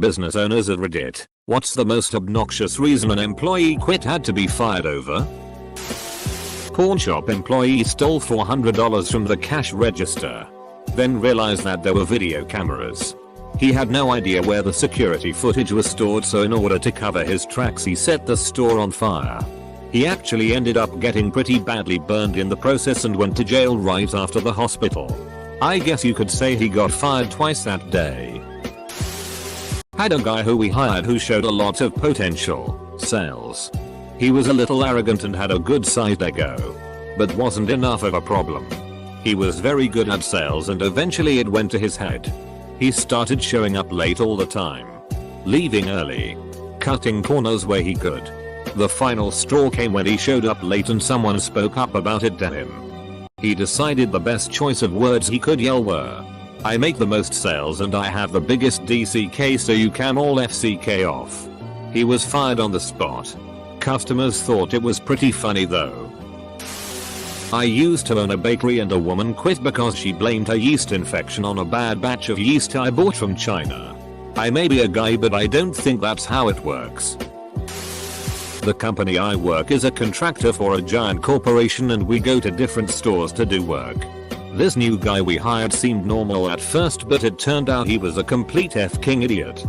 Business owners of Reddit, what's the most obnoxious reason an employee quit had to be fired over? Pawn shop employee stole $400 from the cash register. Then realized that there were video cameras. He had no idea where the security footage was stored, so in order to cover his tracks he set the store on fire. He actually ended up getting pretty badly burned in the process and went to jail right after the hospital. I guess you could say he got fired twice that day. Had a guy who we hired who showed a lot of potential sales. He was a little arrogant and had a good sized ego, but wasn't enough of a problem. He was very good at sales and eventually it went to his head. He started showing up late all the time, leaving early, cutting corners where he could. The final straw came when he showed up late and someone spoke up about it to him. He decided the best choice of words he could yell were, "I make the most sales and I have the biggest DCK, so you can all FCK off." He was fired on the spot. Customers thought it was pretty funny though. I used to own a bakery and a woman quit because she blamed her yeast infection on a bad batch of yeast I bought from China. I may be a guy, but I don't think that's how it works. The company I work is a contractor for a giant corporation and we go to different stores to do work. This new guy we hired seemed normal at first, but it turned out he was a complete f-king idiot.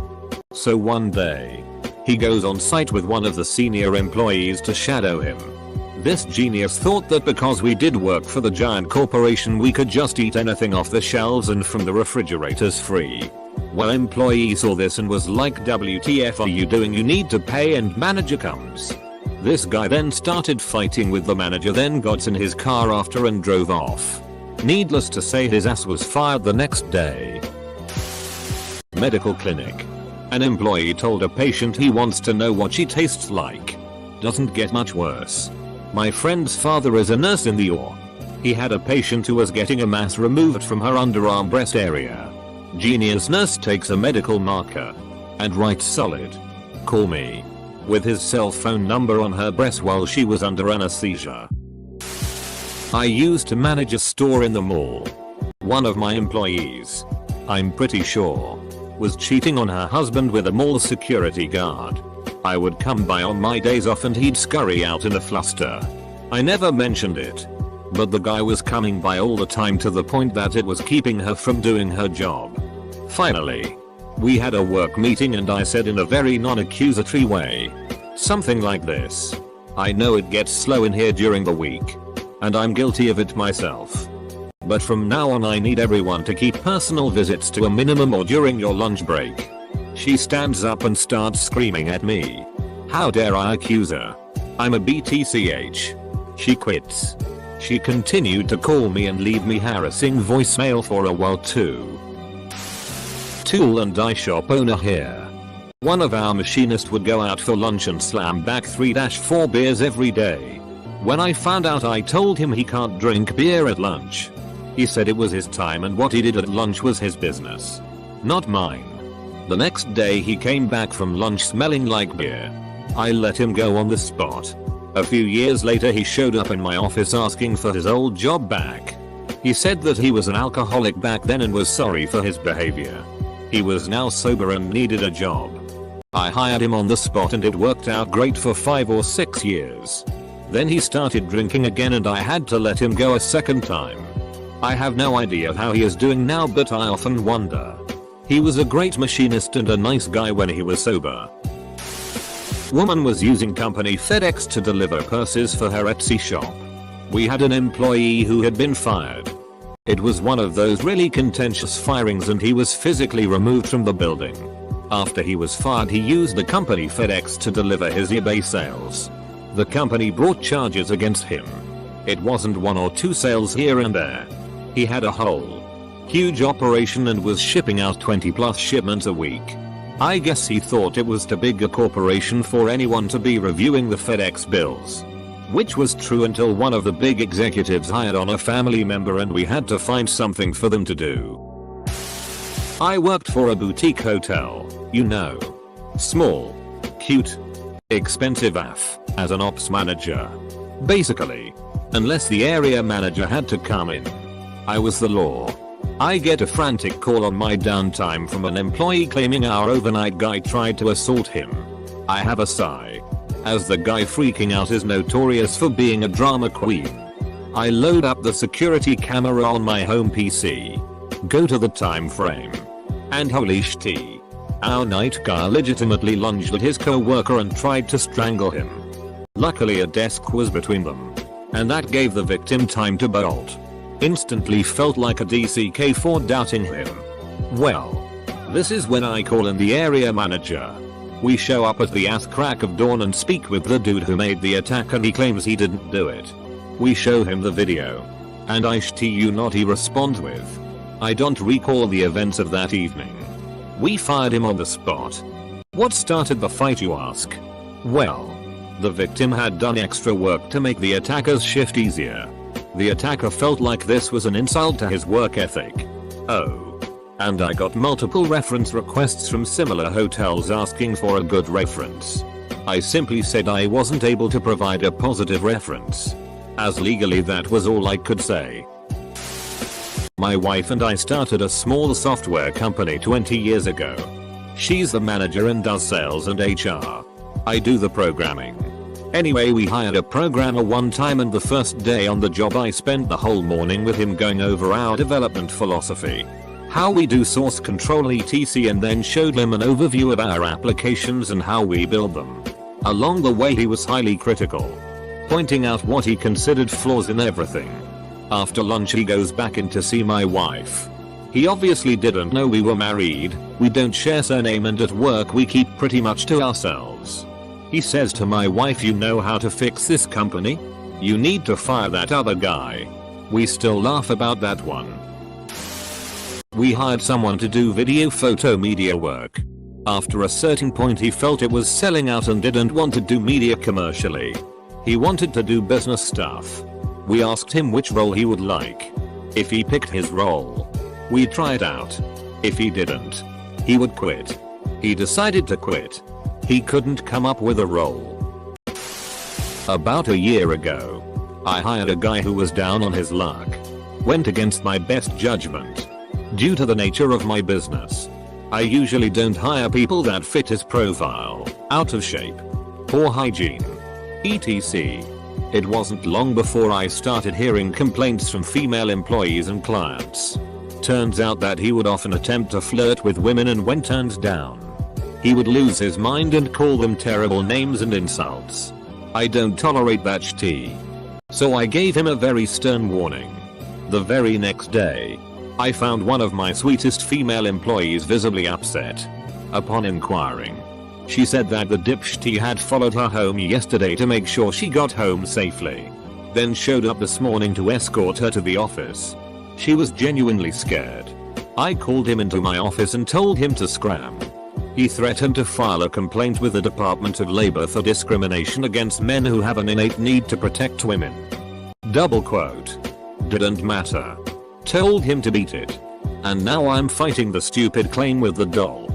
So one day, he goes on site with one of the senior employees to shadow him. This genius thought that because we did work for the giant corporation we could just eat anything off the shelves and from the refrigerators free. Well, employee saw this and was like, "WTF are you doing? You need to pay," and manager comes. This guy then started fighting with the manager, then got in his car after and drove off. Needless to say, his ass was fired the next day. Medical clinic. An employee told a patient he wants to know what she tastes like. Doesn't get much worse. My friend's father is a nurse in the OR. He had a patient who was getting a mass removed from her underarm breast area. Genius nurse takes a medical marker and writes solid, "Call me," with his cell phone number on her breast while she was under anesthesia. I used to manage a store in the mall. One of my employees, I'm pretty sure, was cheating on her husband with a mall security guard. I would come by on my days off and he'd scurry out in a fluster. I never mentioned it, but the guy was coming by all the time to the point that it was keeping her from doing her job. Finally, we had a work meeting and I said in a very non-accusatory way, something like this: "I know it gets slow in here during the week, and I'm guilty of it myself. But from now on I need everyone to keep personal visits to a minimum or during your lunch break." She stands up and starts screaming at me. How dare I accuse her? I'm a BTCH. She quits. She continued to call me and leave me harassing voicemail for a while too. Tool and die shop owner here. One of our machinists would go out for lunch and slam back 3-4 beers every day. When I found out, I told him he can't drink beer at lunch. He said it was his time and what he did at lunch was his business, not mine. The next day he came back from lunch smelling like beer. I let him go on the spot. A few years later he showed up in my office asking for his old job back. He said that he was an alcoholic back then and was sorry for his behavior. He was now sober and needed a job. I hired him on the spot and it worked out great for 5 or 6 years. Then he started drinking again and I had to let him go a second time. I have no idea how he is doing now, but I often wonder. He was a great machinist and a nice guy when he was sober. Woman was using company FedEx to deliver purses for her Etsy shop. We had an employee who had been fired. It was one of those really contentious firings and he was physically removed from the building. After he was fired, he used the company FedEx to deliver his eBay sales. The company brought charges against him. It wasn't 1 or 2 sales here and there. He had a whole huge operation and was shipping out 20+ shipments a week. I guess he thought it was too big a corporation for anyone to be reviewing the FedEx bills. Which was true until one of the big executives hired on a family member and we had to find something for them to do. I worked for a boutique hotel, you know. Small, cute, expensive AF, as an ops manager. Basically, unless the area manager had to come in, I was the law. I get a frantic call on my downtime from an employee claiming our overnight guy tried to assault him. I have a sigh, as the guy freaking out is notorious for being a drama queen. I load up the security camera on my home PC, go to the time frame, and holy shit. Our night guy legitimately lunged at his co-worker and tried to strangle him. Luckily a desk was between them, and that gave the victim time to bolt. Instantly felt like a DCK for doubting him. Well, this is when I call in the area manager. We show up at the ass crack of dawn and speak with the dude who made the attack, and he claims he didn't do it. We show him the video, and I you not he responds with, "I don't recall the events of that evening." We fired him on the spot. What started the fight, you ask? Well, the victim had done extra work to make the attacker's shift easier. The attacker felt like this was an insult to his work ethic. Oh. And I got multiple reference requests from similar hotels asking for a good reference. I simply said I wasn't able to provide a positive reference, as legally that was all I could say. My wife and I started a small software company 20 years ago. She's the manager and does sales and HR. I do the programming. Anyway, we hired a programmer one time, and the first day on the job I spent the whole morning with him going over our development philosophy, how we do source control etc, and then showed him an overview of our applications and how we build them. Along the way he was highly critical, pointing out what he considered flaws in everything. After lunch he goes back in to see my wife. He obviously didn't know we were married, we don't share surname, and at work we keep pretty much to ourselves. He says to my wife, "You know how to fix this company? You need to fire that other guy." We still laugh about that one. We hired someone to do video photo media work. After a certain point he felt it was selling out and didn't want to do media commercially. He wanted to do business stuff. We asked him which role he would like. If he picked his role, we tried out. If he didn't, he would quit. He decided to quit. He couldn't come up with a role. About a year ago, I hired a guy who was down on his luck. Went against my best judgment. Due to the nature of my business, I usually don't hire people that fit his profile, out of shape, poor hygiene, etc. It wasn't long before I started hearing complaints from female employees and clients. Turns out that he would often attempt to flirt with women, and when turned down, he would lose his mind and call them terrible names and insults. I don't tolerate that shit. So I gave him a very stern warning. The very next day, I found one of my sweetest female employees visibly upset. Upon inquiring, she said that the dipshit had followed her home yesterday to make sure she got home safely, then showed up this morning to escort her to the office. She was genuinely scared. I called him into my office and told him to scram. He threatened to file a complaint with the Department of Labor for discrimination against men who have an innate need to protect women. Double quote. Didn't matter. Told him to beat it. And now I'm fighting the stupid claim with the doll.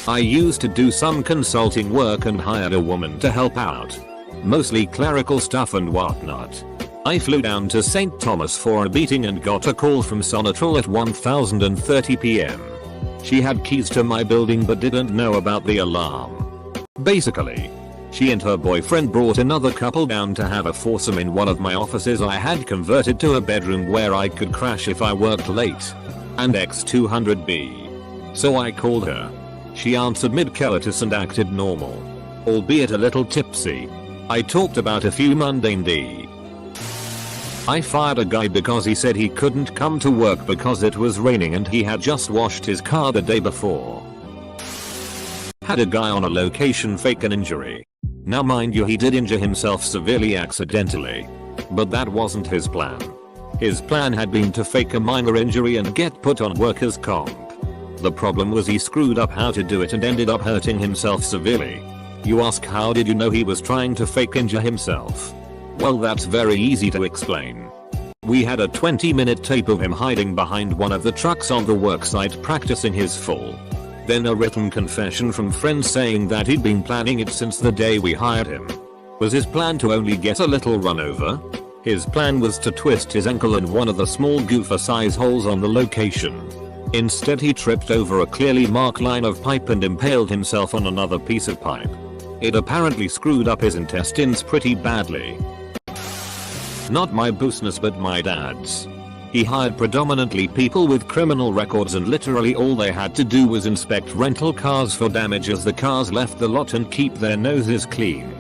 I used to do some consulting work and hired a woman to help out. Mostly clerical stuff and whatnot. I flew down to St. Thomas for a meeting and got a call from Sonatrol at 1:30 PM. She had keys to my building but didn't know about the alarm. Basically, she and her boyfriend brought another couple down to have a foursome in one of my offices I had converted to a bedroom where I could crash if I worked late. And X200B. So I called her. She answered mid-coitus and acted normal, albeit a little tipsy. I talked about a few mundane d. I fired a guy because he said he couldn't come to work because it was raining and he had just washed his car the day before. Had a guy on a location fake an injury. Now mind you, he did injure himself severely accidentally, but that wasn't his plan. His plan had been to fake a minor injury and get put on workers' comp. The problem was he screwed up how to do it and ended up hurting himself severely. You ask, how did you know he was trying to fake injure himself? Well, that's very easy to explain. We had a 20-minute tape of him hiding behind one of the trucks on the worksite practicing his fall. Then a written confession from friends saying that he'd been planning it since the day we hired him. Was his plan to only get a little run over? His plan was to twist his ankle in one of the small gopher size holes on the location. Instead he tripped over a clearly marked line of pipe and impaled himself on another piece of pipe. It apparently screwed up his intestines pretty badly. Not my business but my dad's. He hired predominantly people with criminal records and literally all they had to do was inspect rental cars for damage as the cars left the lot and keep their noses clean.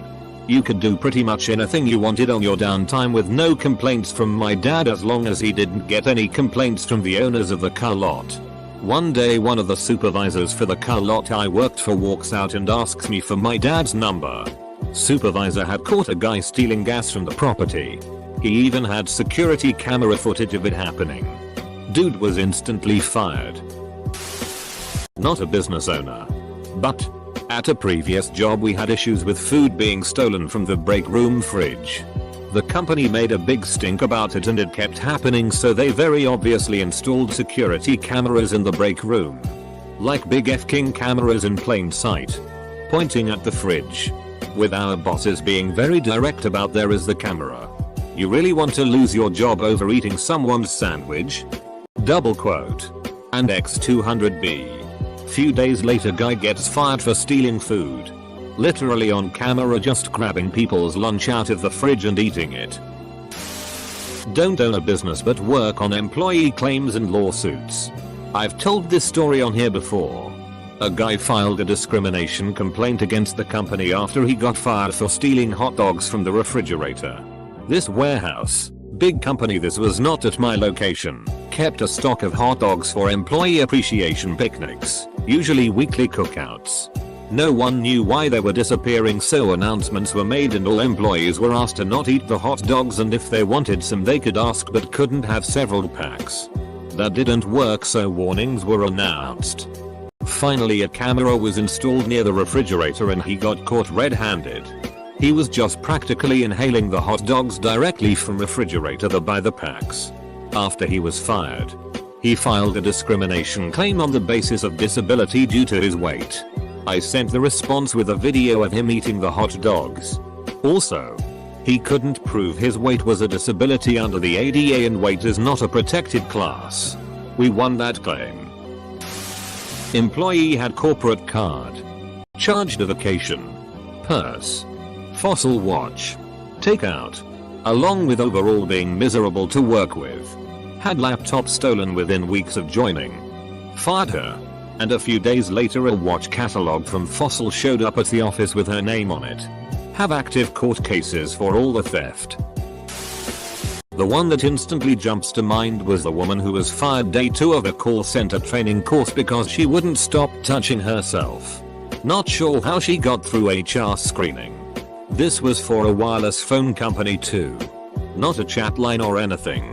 You could do pretty much anything you wanted on your downtime with no complaints from my dad as long as he didn't get any complaints from the owners of the car lot. One day one of the supervisors for the car lot I worked for walks out and asks me for my dad's number. Supervisor had caught a guy stealing gas from the property. He even had security camera footage of it happening. Dude was instantly fired. Not a business owner. But at a previous job we had issues with food being stolen from the break room fridge. The company made a big stink about it and it kept happening, so they very obviously installed security cameras in the break room. Like big F-king cameras in plain sight. Pointing at the fridge. With our bosses being very direct about there is the camera. You really want to lose your job over eating someone's sandwich? Double quote. And X200B. Few days later guy gets fired for stealing food. Literally on camera just grabbing people's lunch out of the fridge and eating it. Don't own a business but work on employee claims and lawsuits. I've told this story on here before. A guy filed a discrimination complaint against the company after he got fired for stealing hot dogs from the refrigerator. This warehouse, big company, this was not at my location, kept a stock of hot dogs for employee appreciation picnics, usually weekly cookouts. No one knew why they were disappearing, so announcements were made and all employees were asked to not eat the hot dogs, and if they wanted some they could ask but couldn't have several packs. That didn't work, so warnings were announced. Finally a camera was installed near the refrigerator and he got caught red-handed. He was just practically inhaling the hot dogs directly from refrigerator by the packs. After he was fired, he filed a discrimination claim on the basis of disability due to his weight. I sent the response with a video of him eating the hot dogs. Also, he couldn't prove his weight was a disability under the ADA and weight is not a protected class. We won that claim. Employee had corporate card. Charged a vacation. Purse. Fossil watch. Takeout. Along with overall being miserable to work with. Had laptop stolen within weeks of joining. Fired her. And a few days later a watch catalog from Fossil showed up at the office with her name on it. Have active court cases for all the theft. The one that instantly jumps to mind was the woman who was fired day 2 of a call center training course because she wouldn't stop touching herself. Not sure how she got through HR screening. This was for a wireless phone company too. Not a chat line or anything.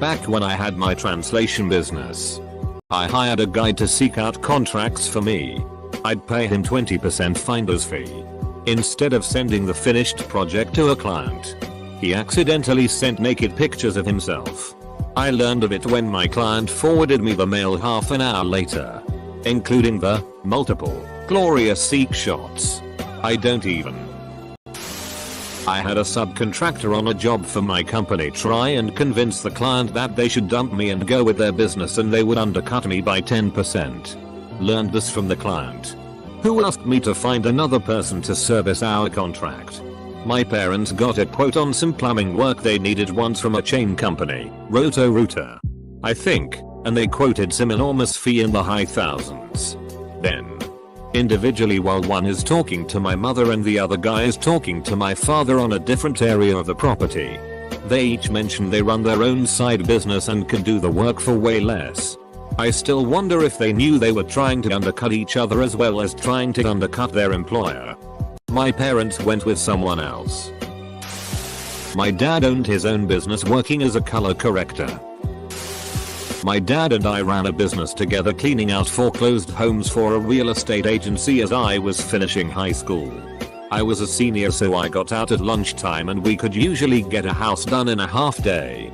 Back when I had my translation business, I hired a guy to seek out contracts for me. I'd pay him 20% finder's fee. Instead of sending the finished project to a client, he accidentally sent naked pictures of himself. I learned of it when my client forwarded me the mail half an hour later, including the multiple glorious seek shots. I had a subcontractor on a job for my company try and convince the client that they should dump me and go with their business and they would undercut me by 10%. Learned this from the client, who asked me to find another person to service our contract. My parents got a quote on some plumbing work they needed once from a chain company, Roto-Rooter, I think, and they quoted some enormous fee in the high thousands. Then, individually, while one is talking to my mother and the other guy is talking to my father on a different area of the property, they each mentioned they run their own side business and could do the work for way less. I still wonder if they knew they were trying to undercut each other as well as trying to undercut their employer. My parents went with someone else. My dad owned his own business working as a color corrector. My dad and I ran a business together cleaning out foreclosed homes for a real estate agency as I was finishing high school. I was a senior, so I got out at lunchtime and we could usually get a house done in a half day.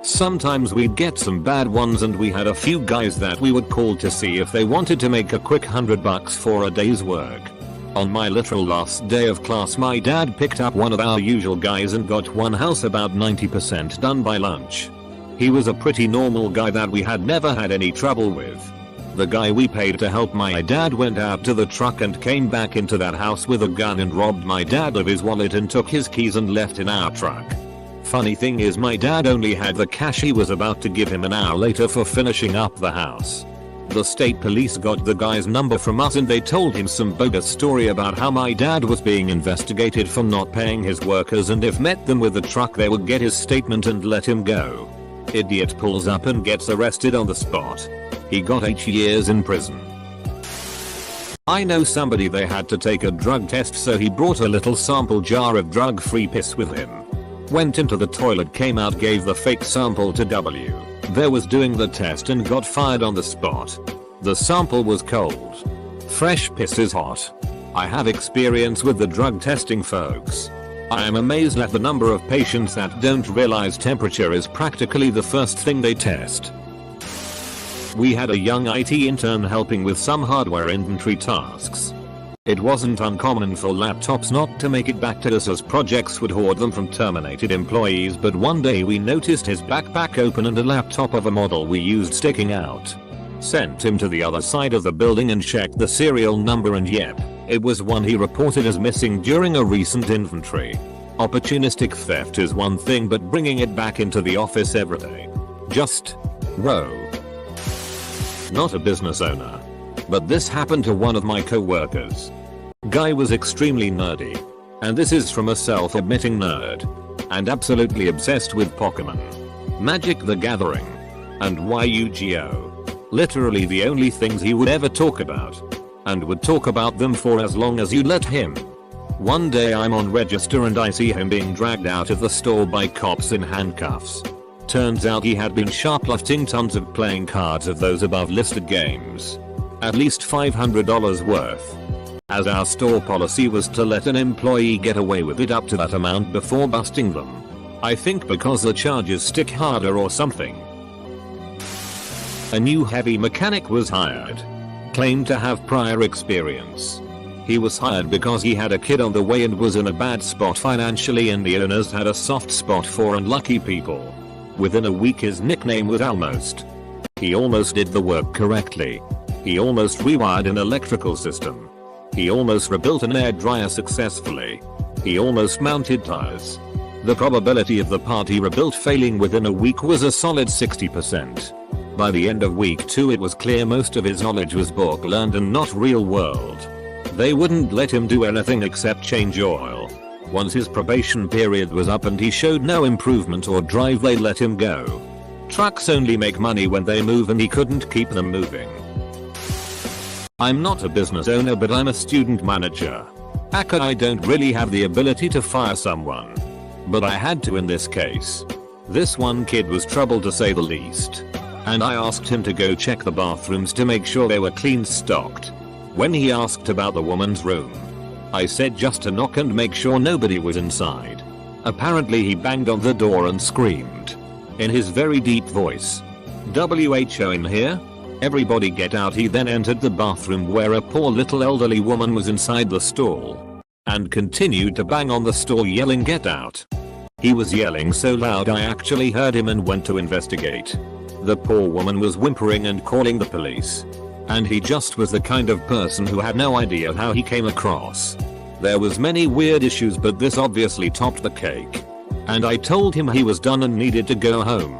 Sometimes we'd get some bad ones and we had a few guys that we would call to see if they wanted to make a quick $100 for a day's work. On my literal last day of class, my dad picked up one of our usual guys and got one house about 90% done by lunch. He was a pretty normal guy that we had never had any trouble with. The guy we paid to help my dad went out to the truck and came back into that house with a gun and robbed my dad of his wallet and took his keys and left in our truck. Funny thing is, my dad only had the cash he was about to give him an hour later for finishing up the house. The state police got the guy's number from us and they told him some bogus story about how my dad was being investigated for not paying his workers, and if met them with the truck they would get his statement and let him go. Idiot pulls up and gets arrested on the spot. He got 8 years in prison. I know somebody, they had to take a drug test, so he brought a little sample jar of drug-free piss with him. Went into the toilet, came out, gave the fake sample to W. There was doing the test and got fired on the spot. The sample was cold. Fresh piss is hot. I have experience with the drug testing, folks. I am amazed at the number of patients that don't realize temperature is practically the first thing they test. We had a young IT intern helping with some hardware inventory tasks. It wasn't uncommon for laptops not to make it back to us, as projects would hoard them from terminated employees, but one day we noticed his backpack open and a laptop of a model we used sticking out. Sent him to the other side of the building and checked the serial number, and yep, it was one he reported as missing during a recent inventory. Opportunistic theft is one thing, but bringing it back into the office every day. Just whoa. Not a business owner, but this happened to one of my co-workers. Guy was extremely nerdy. And this is from a self-admitting nerd. And absolutely obsessed with Pokemon, Magic the Gathering, and Yu-Gi-Oh! Literally the only things he would ever talk about. And would talk about them for as long as you let him. One day I'm on register and I see him being dragged out of the store by cops in handcuffs. Turns out he had been shoplifting tons of playing cards of those above listed games. At least $500 worth. As our store policy was to let an employee get away with it up to that amount before busting them. I think because the charges stick harder or something. A new heavy mechanic was hired. Claimed to have prior experience. He was hired because he had a kid on the way and was in a bad spot financially, and the owners had a soft spot for unlucky people. Within a week his nickname was Almost. He almost did the work correctly. He almost rewired an electrical system. He almost rebuilt an air dryer successfully. He almost mounted tires. The probability of the part he rebuilt failing within a week was a solid 60%. By the end of week 2 it was clear most of his knowledge was book learned and not real world. They wouldn't let him do anything except change oil. Once his probation period was up and he showed no improvement or drive, they let him go. Trucks only make money when they move, and he couldn't keep them moving. I'm not a business owner, but I'm a student manager. I don't really have the ability to fire someone. But I had to in this case. This one kid was trouble to say the least. And I asked him to go check the bathrooms to make sure they were clean stocked. When he asked about the woman's room, I said just to knock and make sure nobody was inside. Apparently he banged on the door and screamed. In his very deep voice, "WHO in here? Everybody get out." He then entered the bathroom where a poor little elderly woman was inside the stall. And continued to bang on the stall yelling, "Get out." He was yelling so loud I actually heard him and went to investigate. The poor woman was whimpering and calling the police. And he just was the kind of person who had no idea how he came across. There was many weird issues, but this obviously topped the cake. And I told him he was done and needed to go home.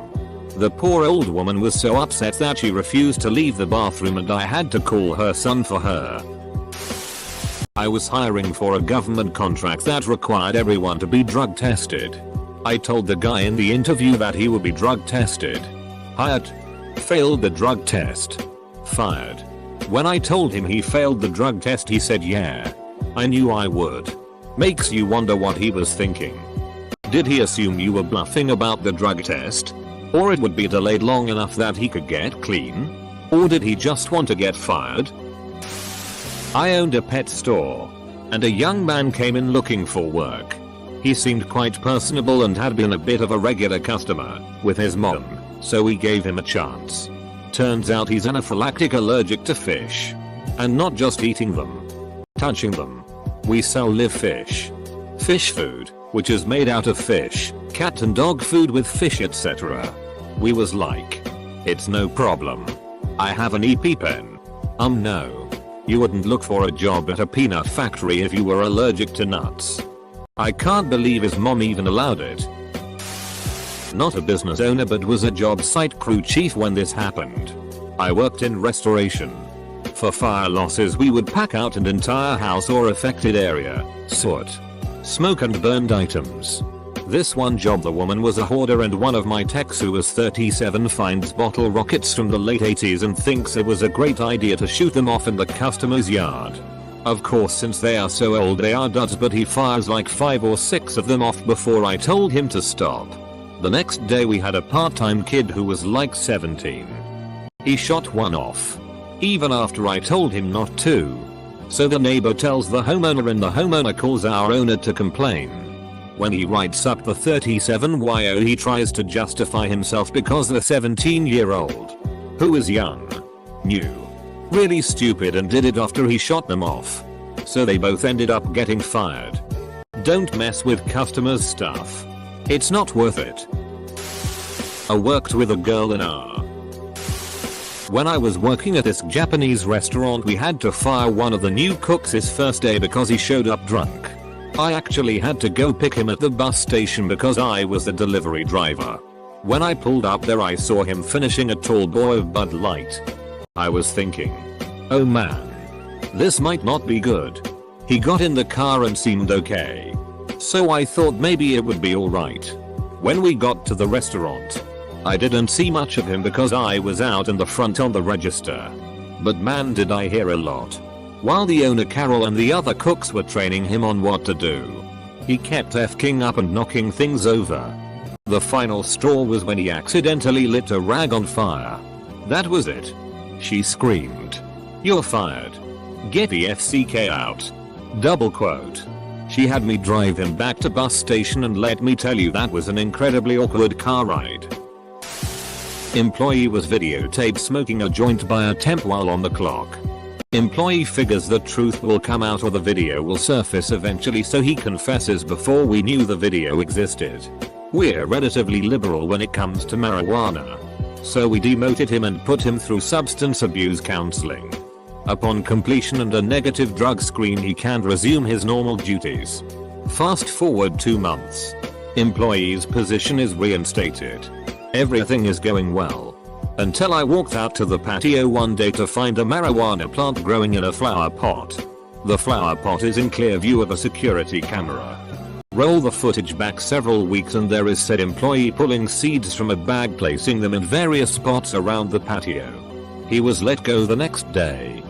The poor old woman was so upset that she refused to leave the bathroom, and I had to call her son for her. I was hiring for a government contract that required everyone to be drug tested. I told the guy in the interview that he would be drug tested. Hired. Failed the drug test. Fired. When I told him he failed the drug test, he said, "Yeah. I knew I would." Makes you wonder what he was thinking. Did he assume you were bluffing about the drug test? Or it would be delayed long enough that he could get clean? Or did he just want to get fired? I owned a pet store. And a young man came in looking for work. He seemed quite personable and had been a bit of a regular customer with his mom, so we gave him a chance. Turns out he's anaphylactic allergic to fish. And not just eating them. touching them. We sell live fish. Fish food, which is made out of fish, cat and dog food with fish etc. We was like, it's no problem. I have an EpiPen. No. You wouldn't look for a job at a peanut factory if you were allergic to nuts. I can't believe his mom even allowed it. Not a business owner but was a job site crew chief when this happened. I worked in restoration. For fire losses we would pack out an entire house or affected area, soot, smoke and burned items. This one job the woman was a hoarder and one of my techs who was 37 finds bottle rockets from the late 80s and thinks it was a great idea to shoot them off in the customer's yard. Of course since they are so old they are duds but he fires like 5 or 6 of them off before I told him to stop. The next day we had a part-time kid who was like 17. He shot one off. Even after I told him not to. So the neighbor tells the homeowner and the homeowner calls our owner to complain. When he writes up the 37YO he tries to justify himself because the 17-year-old, who is young, knew, really stupid and did it after he shot them off. So they both ended up getting fired. Don't mess with customers' stuff. It's not worth it. I worked with a girl in our. When I was working at this Japanese restaurant we had to fire one of the new cooks his first day because he showed up drunk. I actually had to go pick him at the bus station because I was the delivery driver. When I pulled up there I saw him finishing a tall boy of Bud Light. I was thinking, oh man, this might not be good. He got in the car and seemed okay. So I thought maybe it would be alright. When we got to the restaurant, I didn't see much of him because I was out in the front on the register. But man did I hear a lot. While the owner Carol and the other cooks were training him on what to do, he kept f***ing up and knocking things over. The final straw was when he accidentally lit a rag on fire. That was it. She screamed, "You're fired. Get the FCK out." Double quote. She had me drive him back to bus station and let me tell you that was an incredibly awkward car ride. Employee was videotaped smoking a joint by a temp while on the clock. Employee figures the truth will come out or the video will surface eventually so he confesses before we knew the video existed. We're relatively liberal when it comes to marijuana. So we demoted him and put him through substance abuse counseling. Upon completion and a negative drug screen he can resume his normal duties. Fast forward 2 months. Employee's position is reinstated. Everything is going well. Until I walked out to the patio one day to find a marijuana plant growing in a flower pot. The flower pot is in clear view of a security camera. Roll the footage back several weeks and there is said employee pulling seeds from a bag placing them in various spots around the patio. He was let go the next day.